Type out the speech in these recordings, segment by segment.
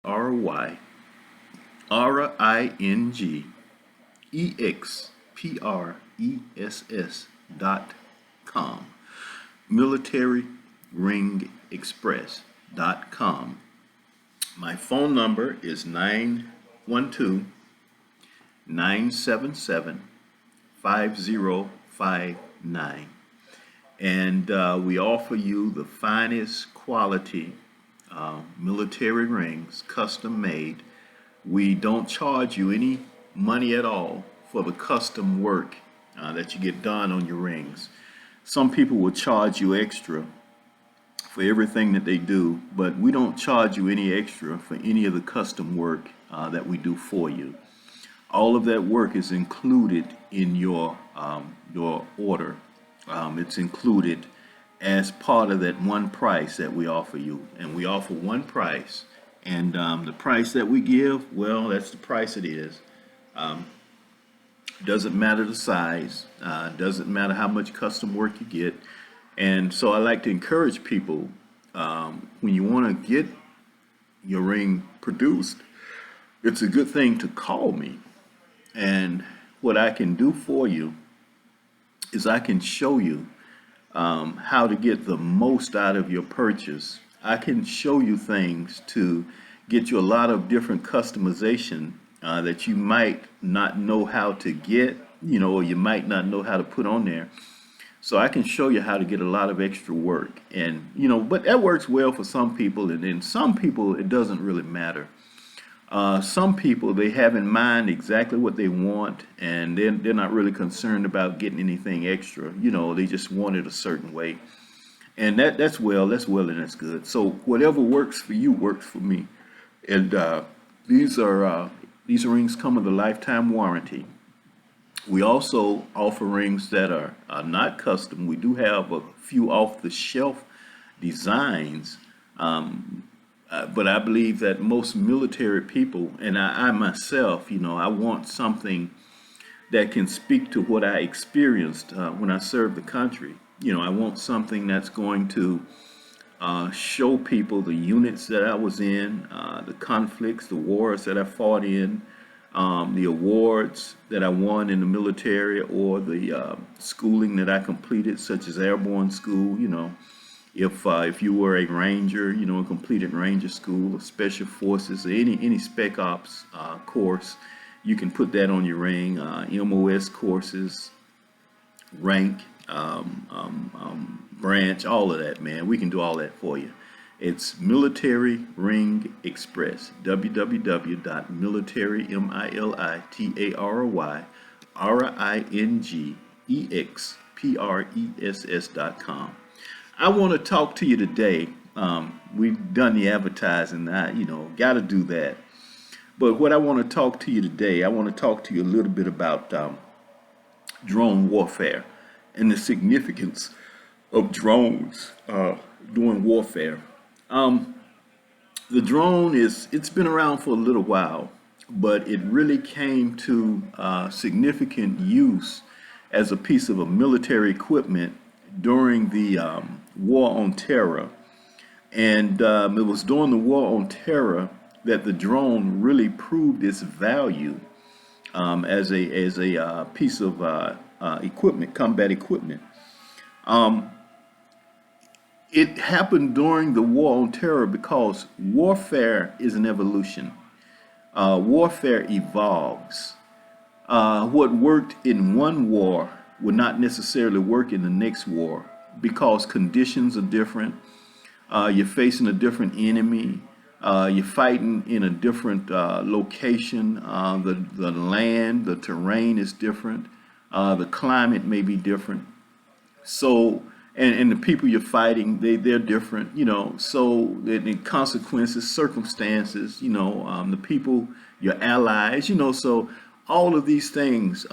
RYNGEXPRESS.com. MilitaryRingExpress.com. My phone number is 912-977-5059. And we offer you the finest quality military rings, custom made. We don't charge you any money at all for the custom work that you get done on your rings. Some people will charge you extra for everything that they do, but we don't charge you any extra for any of the custom work that we do for you. All of that work is included in your order. It's included as part of that one price that we offer you, and we offer one price. And the price that we give, well, that's the price it is. Doesn't matter the size, doesn't matter how much custom work you get. And so I like to encourage people, when you want to get your ring produced, it's a good thing to call me. And what I can do for you is I can show you how to get the most out of your purchase. I can show you things to get you a lot of different customization that you might not know how to get, or you might not know how to put on there. So I can show you how to get a lot of extra work. And, but that works well for some people, and then some people, it doesn't really matter. Some people, they have in mind exactly what they want, and they're not really concerned about getting anything extra. They just want it a certain way. And that's well, and that's good. So whatever works for you works for me. And these rings come with a lifetime warranty. We also offer rings that are not custom. We do have a few off-the-shelf designs, but I believe that most military people, and I myself, I want something that can speak to what I experienced when I served the country. I want something that's going to show people the units that I was in, the conflicts, the wars that I fought in, the awards that I won in the military, or the schooling that I completed, such as airborne school. If you were a ranger, completed ranger school or special forces or any spec ops course, you can put that on your ring. MOS courses, rank, branch, all of that, man. We can do all that for you. It's Military Ring Express, www.militaryMilitaryRingExpress.com. I want to talk to you today. We've done the advertising, got to do that. But what I want to talk to you today, I want to talk to you a little bit about drone warfare and the significance of drones during warfare. The drone it's been around for a little while, but it really came to significant use as a piece of a military equipment during the War on Terror. And it was during the War on Terror that the drone really proved its value as a piece of equipment, combat equipment. It happened during the War on Terror because warfare is an evolution. Warfare evolves. What worked in one war would not necessarily work in the next war because conditions are different. You're facing a different enemy. You're fighting in a different location. The land, the terrain is different. The climate may be different. So, and the people you're fighting, they're different, so the consequences, circumstances, the people, your allies, so all of these things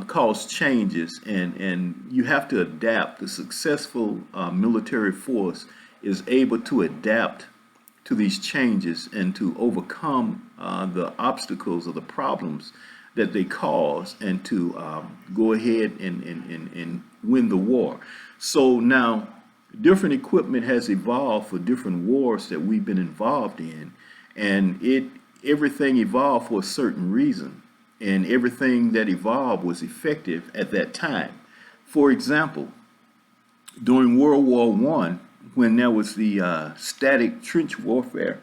cause changes, and you have to adapt. The successful military force is able to adapt to these changes and to overcome the obstacles or the problems that they cause, and to go ahead and win the war. So now different equipment has evolved for different wars that we've been involved in, and it everything evolved for a certain reason, and everything that evolved was effective at that time. For example, during World War One, when there was the static trench warfare,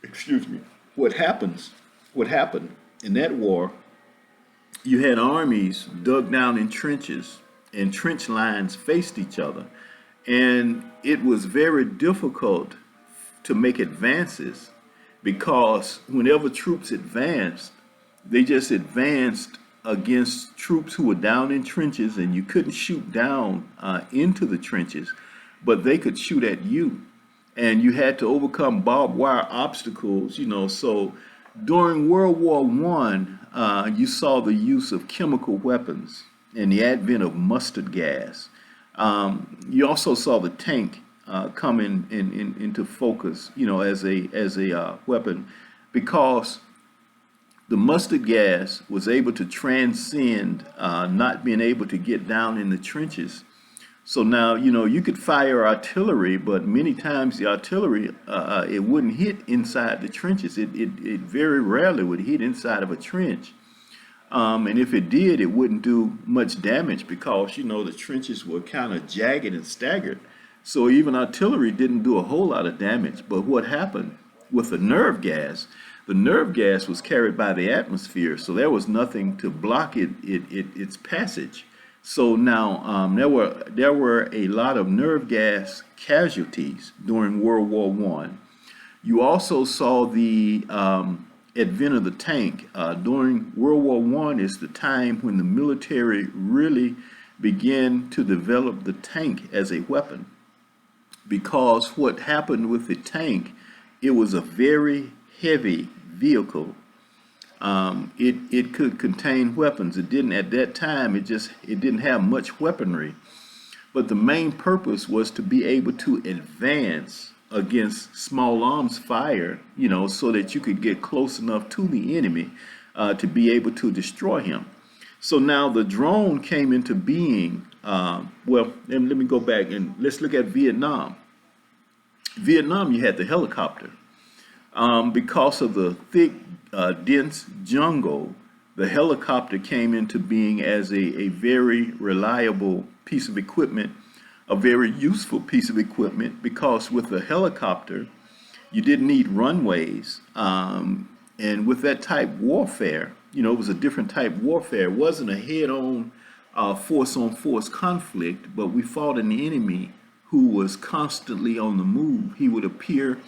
excuse me, what happens? What happened in that war? You had armies dug down in trenches, and trench lines faced each other, and it was very difficult to make advances because whenever troops advanced, they just advanced against troops who were down in trenches, and you couldn't shoot down into the trenches, but they could shoot at you. And you had to overcome barbed wire obstacles, So during World War One, you saw the use of chemical weapons and the advent of mustard gas. You also saw the tank come into focus, as a weapon, because the mustard gas was able to transcend not being able to get down in the trenches. So now, you could fire artillery, but many times the artillery, it wouldn't hit inside the trenches. It very rarely would hit inside of a trench. And if it did, it wouldn't do much damage because, the trenches were kind of jagged and staggered. So even artillery didn't do a whole lot of damage. But what happened with the nerve gas was carried by the atmosphere, so there was nothing to block its passage. So now there were a lot of nerve gas casualties during World War One. You also saw the advent of the tank. During World War One is the time when the military really began to develop the tank as a weapon. Because what happened with the tank, it was a very heavy vehicle. It could contain weapons. It didn't at that time. It didn't have much weaponry. But the main purpose was to be able to advance against small arms fire, so that you could get close enough to the enemy to be able to destroy him. So now the drone came into being. Let me go back and let's look at Vietnam. Vietnam, you had the helicopter. Because of the thick, dense jungle, the helicopter came into being as a very reliable piece of equipment, a very useful piece of equipment, because with the helicopter, you didn't need runways. And with that type warfare, it was a different type warfare. It wasn't a head-on, force-on-force conflict, but we fought an enemy who was constantly on the move. He would appear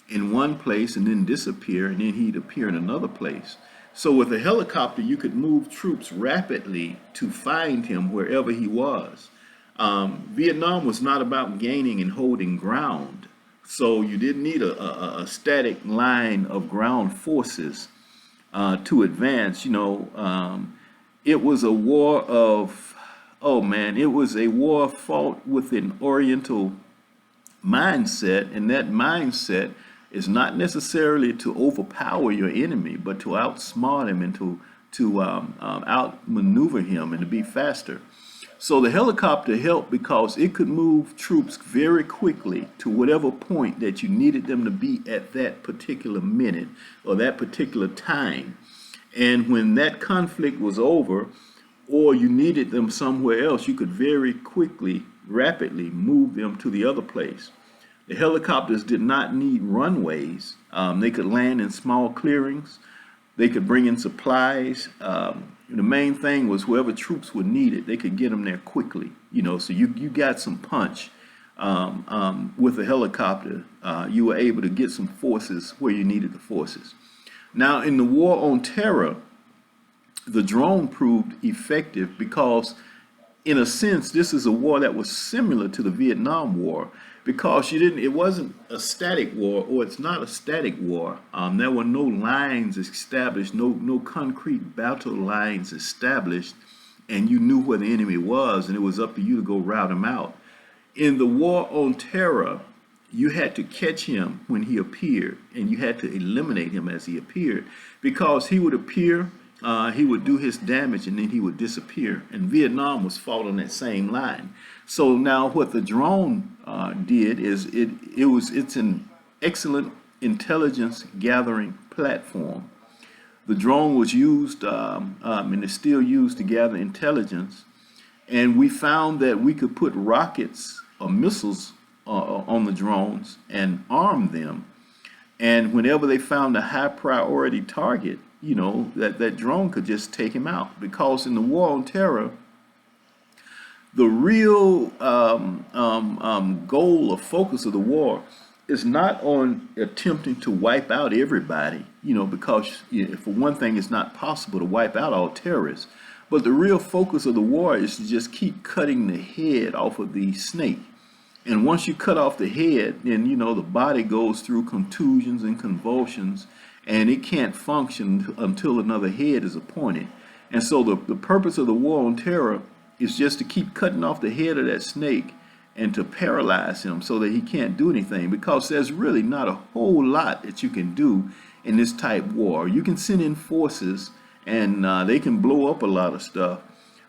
in one place and then disappear, and then he'd appear in another place. So with a helicopter, you could move troops rapidly to find him wherever he was. Vietnam was not about gaining and holding ground. So you didn't need a static line of ground forces to advance. It was a war of, it was a war fought with an Oriental mindset, and that mindset is not necessarily to overpower your enemy, but to outsmart him and to outmaneuver him and to be faster. So the helicopter helped because it could move troops very quickly to whatever point that you needed them to be at that particular minute or that particular time. And when that conflict was over, or you needed them somewhere else, you could very quickly, rapidly move them to the other place. The helicopters did not need runways. They could land in small clearings. They could bring in supplies. The main thing was whoever troops were needed, they could get them there quickly. So you got some punch with a helicopter. You were able to get some forces where you needed the forces. Now, in the war on terror, the drone proved effective because, in a sense, this is a war that was similar to the Vietnam War, because it wasn't a static war, or it's not a static war. There were no lines established, no concrete battle lines established, and you knew where the enemy was, and it was up to you to go rout him out. In the war on terror, you had to catch him when he appeared, and you had to eliminate him as he appeared, because he would appear he would do his damage and then he would disappear. And Vietnam was fought on that same line. So now what the drone did is it's an excellent intelligence gathering platform. The drone was used and is still used to gather intelligence. And we found that we could put rockets or missiles on the drones and arm them. And whenever they found a high priority target, that drone could just take him out. Because in the war on terror, the real goal or focus of the war is not on attempting to wipe out everybody, because for one thing, it's not possible to wipe out all terrorists. But the real focus of the war is to just keep cutting the head off of the snake. And once you cut off the head, then, the body goes through contusions and convulsions, and it can't function until another head is appointed. And so the purpose of the war on terror is just to keep cutting off the head of that snake and to paralyze him so that he can't do anything, because there's really not a whole lot that you can do in this type war. You can send in forces and they can blow up a lot of stuff.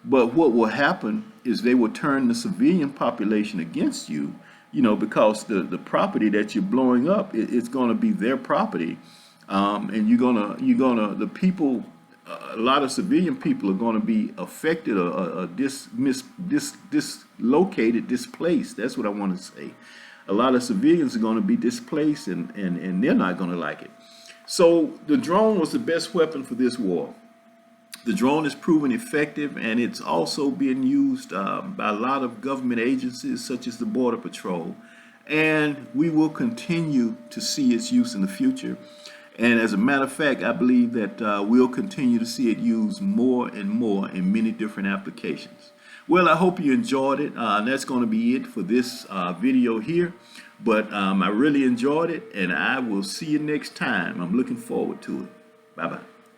But what will happen is they will turn the civilian population against you, because the property that you're blowing up, it's going to be their property. And the people, a lot of civilian people are going to be affected or dislocated, displaced. That's what I want to say. A lot of civilians are going to be displaced and they're not going to like it. So the drone was the best weapon for this war. The drone is proven effective, and it's also being used by a lot of government agencies such as the Border Patrol. And we will continue to see its use in the future. And as a matter of fact, I believe that we'll continue to see it used more and more in many different applications. Well, I hope you enjoyed it. That's going to be it for this video here. But I really enjoyed it, and I will see you next time. I'm looking forward to it. Bye-bye.